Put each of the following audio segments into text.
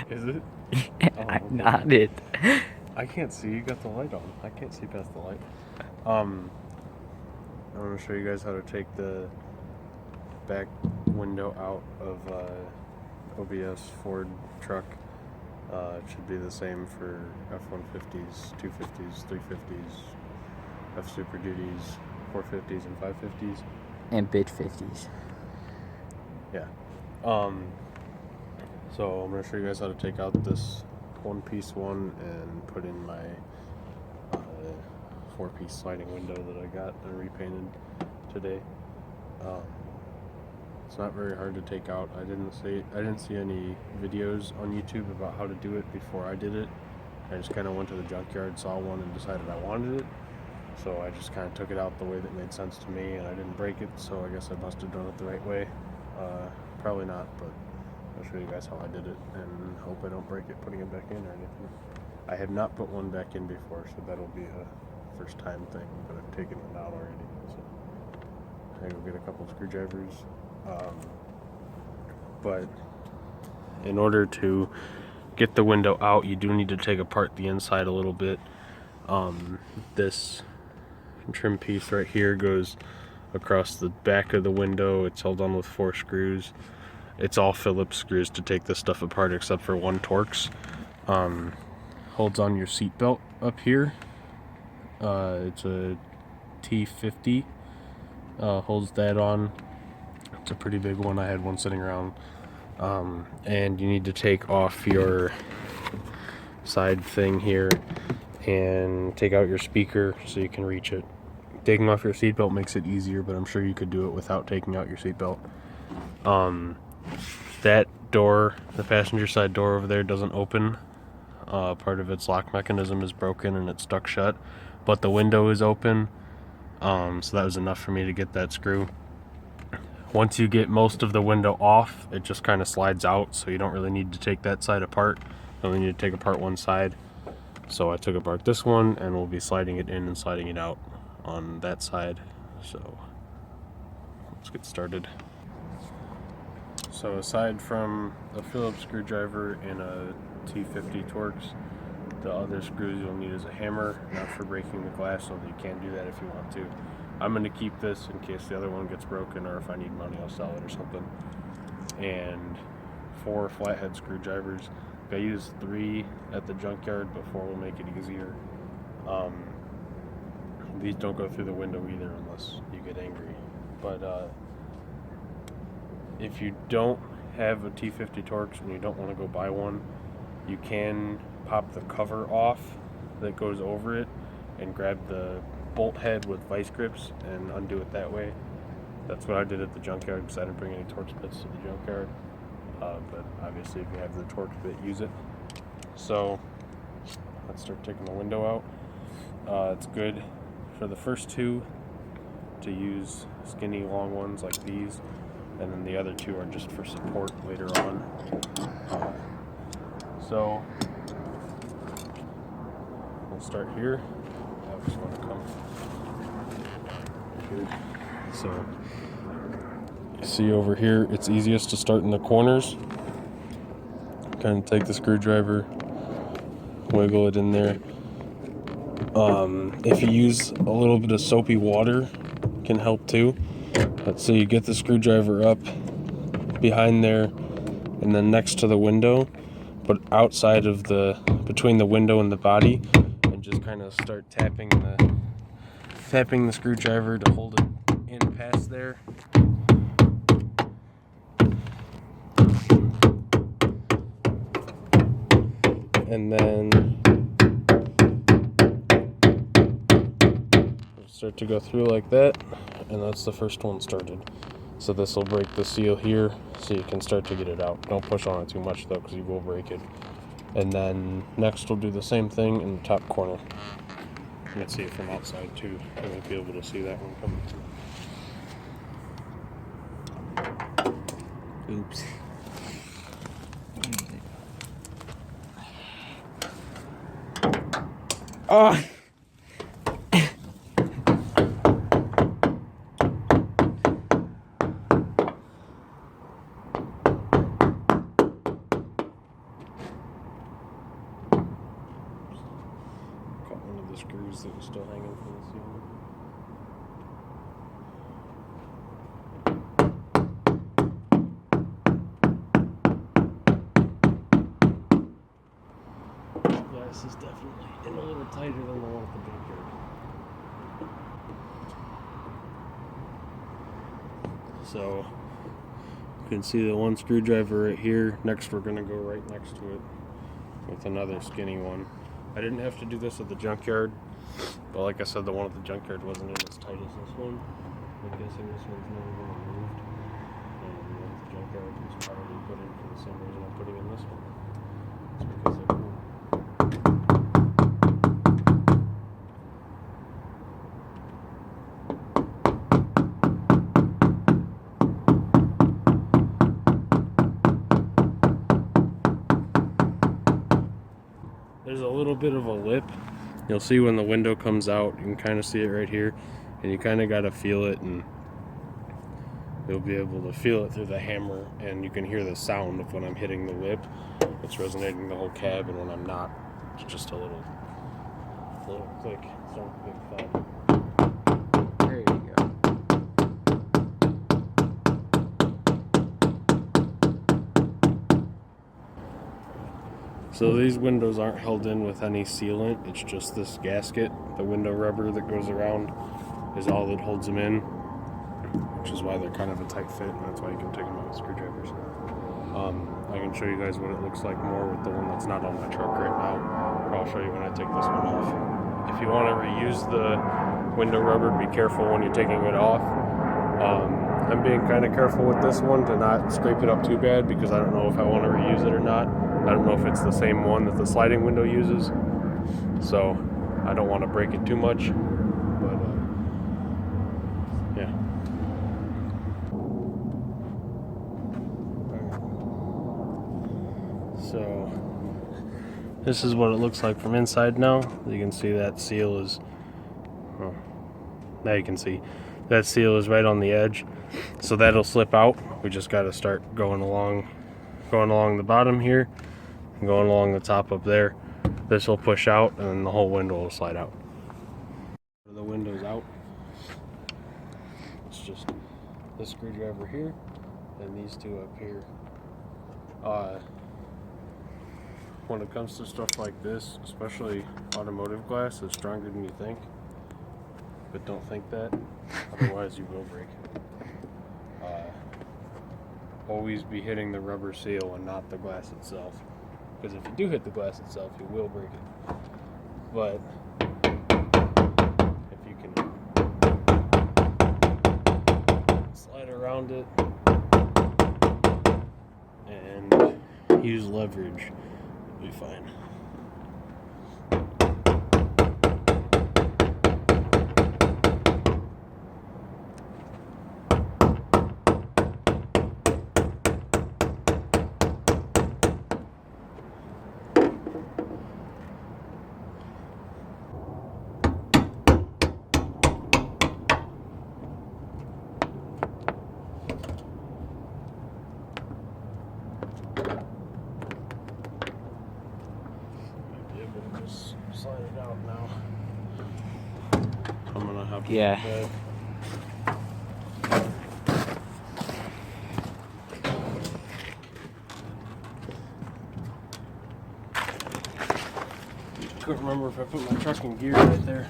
Is it? Oh, I okay. nodded. I can't see. You got the light on. I can't see past the light. I'm gonna show you guys how to take the back window out of OBS Ford truck. It should be the same for F-150s, 250s, 350s, F Super Duties, 450s, and 550s. And bitch 50s. Yeah. So I'm gonna show you guys how to take out this one-piece one and put in my four-piece sliding window that I got and repainted today. It's not very hard to take out. I didn't see any videos on YouTube about how to do it before I did it. I just kind of went to the junkyard, saw one, and decided I wanted it. So I just kind of took it out the way that made sense to me, and I didn't break it. So I guess I must have done it the right way. Probably not, but I'll show you guys how I did it, and hope I don't break it putting it back in or anything. I have not put one back in before, so that'll be a first time thing, but I've taken it out already. So I go get a couple screwdrivers. But in order to get the window out, you do need to take apart the inside a little bit. This trim piece right here goes across the back of the window. It's held on with 4 screws. It's all Phillips screws to take this stuff apart except for one Torx. Holds on your seat belt up here. It's a T50. Holds that on. It's a pretty big one. I had one sitting around. And you need to take off your side thing here and take out your speaker so you can reach it. Taking off your seatbelt makes it easier, but I'm sure you could do it without taking out your seatbelt. That door, the passenger side door over there, doesn't open. Part of its lock mechanism is broken and it's stuck shut, but the window is open. So that was enough for me to get that screw. Once you get most of the window off, it just kind of slides out, so you don't really need to take that side apart. You only need to take apart one side. So I took apart this one, and we'll be sliding it in and sliding it out on that side. So let's get started. So aside from a Phillips screwdriver and a T50 Torx, the other screws you'll need is a hammer, not for breaking the glass, so that you can do that if you want to. I'm going to keep this in case the other one gets broken, or if I need money I'll sell it or something. And 4 flathead screwdrivers. I used 3 at the junkyard, but 4 will make it easier. These don't go through the window either unless you get angry. But if you don't have a T50 Torx and you don't want to go buy one, you can pop the cover off that goes over it and grab the bolt head with vice grips and undo it that way. That's what I did at the junkyard because I didn't bring any Torx bits to the junkyard. But obviously if you have the Torx bit, use it. So let's start taking the window out. It's good for the first 2 to use skinny long ones like these, and then the other 2 are just for support later on. So we'll start here. I just want to come here. So you see over here, it's easiest to start in the corners. Kind of take the screwdriver, wiggle it in there. If you use a little bit of soapy water, can help too. Let's say you get the screwdriver up behind there and then next to the window, but outside of between the window and the body, and just kind of start tapping the screwdriver to hold it in past there. And then start to go through like that, and that's the first one started. So this will break the seal here, so you can start to get it out. Don't push on it too much though, because you will break it. And then next we'll do the same thing in the top corner. You can see it from outside too. You won't be able to see that one coming through. Oops. Oh! clips that are still hanging from the ceiling. Glass is definitely in a little tighter than the one at the junkyard. So you can see the one screwdriver right here. Next we're gonna go right next to it with another skinny one. I didn't have to do this at the junkyard, but like I said, the one at the junkyard wasn't in as tight as this one. I'm guessing this one's never been removed. And the one at the junkyard was probably put in for the same reason I'm putting in this one. It's because they're cool. There's a little bit of a lip. You'll see when the window comes out, you can kind of see it right here, and you kind of got to feel it, and you'll be able to feel it through the hammer, and you can hear the sound of when I'm hitting the lip. It's resonating the whole cab, and when I'm not, it's just a little click. It's not a big thud. There you go. So these windows aren't held in with any sealant. It's just this gasket. The window rubber that goes around is all that holds them in, which is why they're kind of a tight fit, and that's why you can take them out with screwdrivers. I can show you guys what it looks like more with the one that's not on my truck right now. Or I'll show you when I take this one off. If you want to reuse the window rubber, be careful when you're taking it off. I'm being kind of careful with this one to not scrape it up too bad because I don't know if I want to reuse it or not. I don't know if it's the same one that the sliding window uses, so I don't want to break it too much, but yeah. So this is what it looks like from inside now. You can see that seal is, oh, now you can see that seal is right on the edge, so that'll slip out. We just got to start going along the bottom here, going along the top up there. This will push out, and then the whole window will slide out. The window's out. It's just this screwdriver here and these two up here. When it comes to stuff like this, especially automotive glass, it's stronger than you think. But don't think that, otherwise you will break it. Always be hitting the rubber seal and not the glass itself. Because if you do hit the glass itself, you will break it. But if you can slide around it and use leverage, you'll be fine. Slide it out now. I'm gonna have to Yeah. put that. Couldn't remember if I put my truck in gear right there.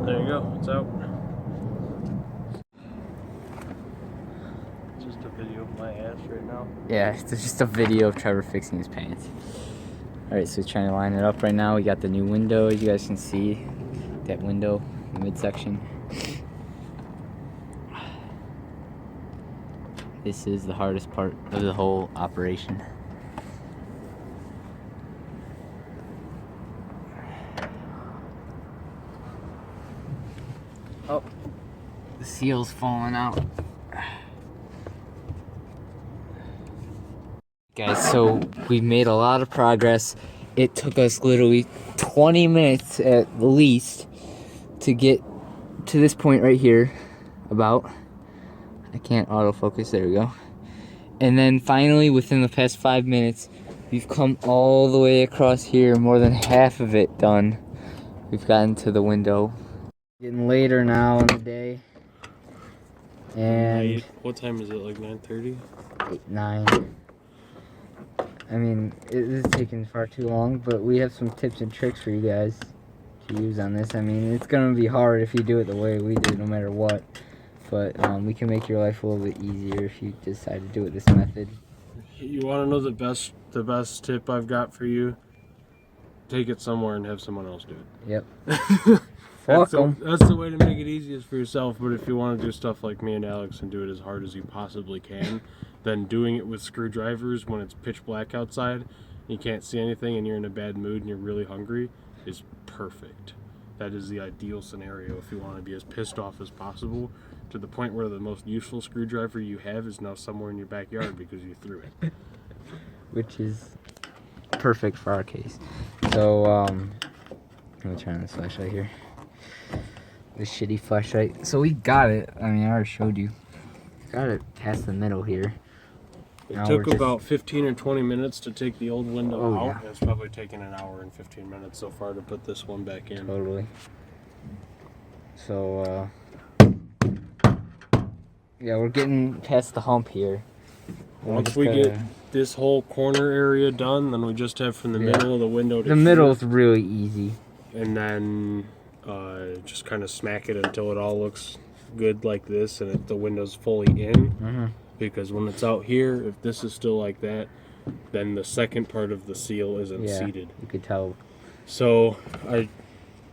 There you go, it's out. just a video of my ass right now. Yeah, it's just a video of Trevor fixing his pants. Alright, so he's trying to line it up right now. We got the new window, as you guys can see. That window, the midsection. This is the hardest part of the whole operation. Oh, the seal's falling out. Guys, so we made a lot of progress. It took us literally 20 minutes at least to get to this point right here. About. I can't autofocus, there we go. And then finally, within the past 5 minutes, we've come all the way across here, more than half of it done. We've gotten to the window. Getting later now in the day. And what time is it, like 9:30? 9. I mean, it is taking far too long, but we have some tips and tricks for you guys to use on this. I mean, it's going to be hard if you do it the way we did, no matter what. But we can make your life a little bit easier if you decide to do it this method. You want to know the best tip I've got for you? Take it somewhere and have someone else do it. Yep. That's the way to make it easiest for yourself. But if you want to do stuff like me and Alex and do it as hard as you possibly can, then doing it with screwdrivers when it's pitch black outside, you can't see anything, and you're in a bad mood and you're really hungry is perfect. That is the ideal scenario if you want to be as pissed off as possible, to the point where the most useful screwdriver you have is now somewhere in your backyard because you threw it. Which is perfect for our case. So, let me turn on this flashlight here. This shitty flashlight. So we got it. I mean, I already showed you. Got it past the middle here. It Now took we're about 15 or 20 minutes to take the old window out. Yeah. It's probably taken an hour and 15 minutes so far to put this one back in. Totally. So, yeah, we're getting past the hump here. Once we get this whole corner area done, then we just have from the middle of the window to the middle is really easy. And then just kind of smack it until it all looks good like this and the window's fully in. Mm-hmm. Because when it's out here, if this is still like that, then the second part of the seal isn't seated. You could tell. So,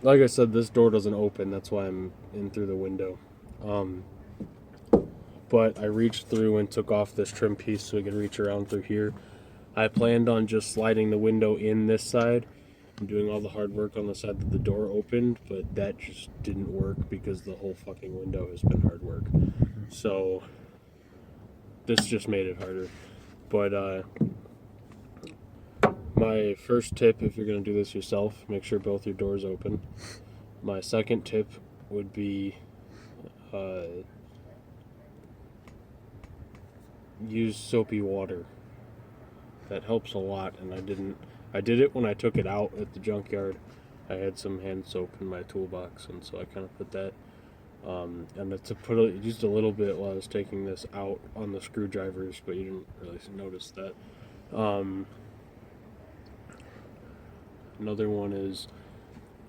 like I said, this door doesn't open. That's why I'm in through the window. But I reached through and took off this trim piece so we could reach around through here. I planned on just sliding the window in this side and doing all the hard work on the side that the door opened, but that just didn't work because the whole fucking window has been hard work. So this just made it harder. But my first tip, if you're going to do this yourself, make sure both your doors open. My second tip would be use soapy water. That helps a lot, and I did it when I took it out at the junkyard. I had some hand soap in my toolbox, and so I kind of put that and used a little bit while I was taking this out on the screwdrivers, but you didn't really notice that. Another one is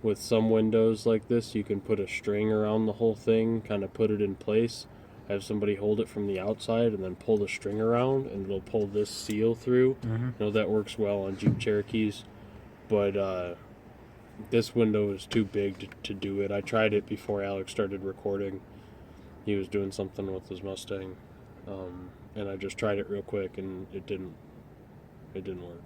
with some windows like this, you can put a string around the whole thing, kind of put it in place, have somebody hold it from the outside, and then pull the string around, and it'll pull this seal through. Mm-hmm. I know that works well on Jeep Cherokees, but this window is too big to do it. I tried it before Alex started recording. He was doing something with his Mustang, and I just tried it real quick, and it didn't work.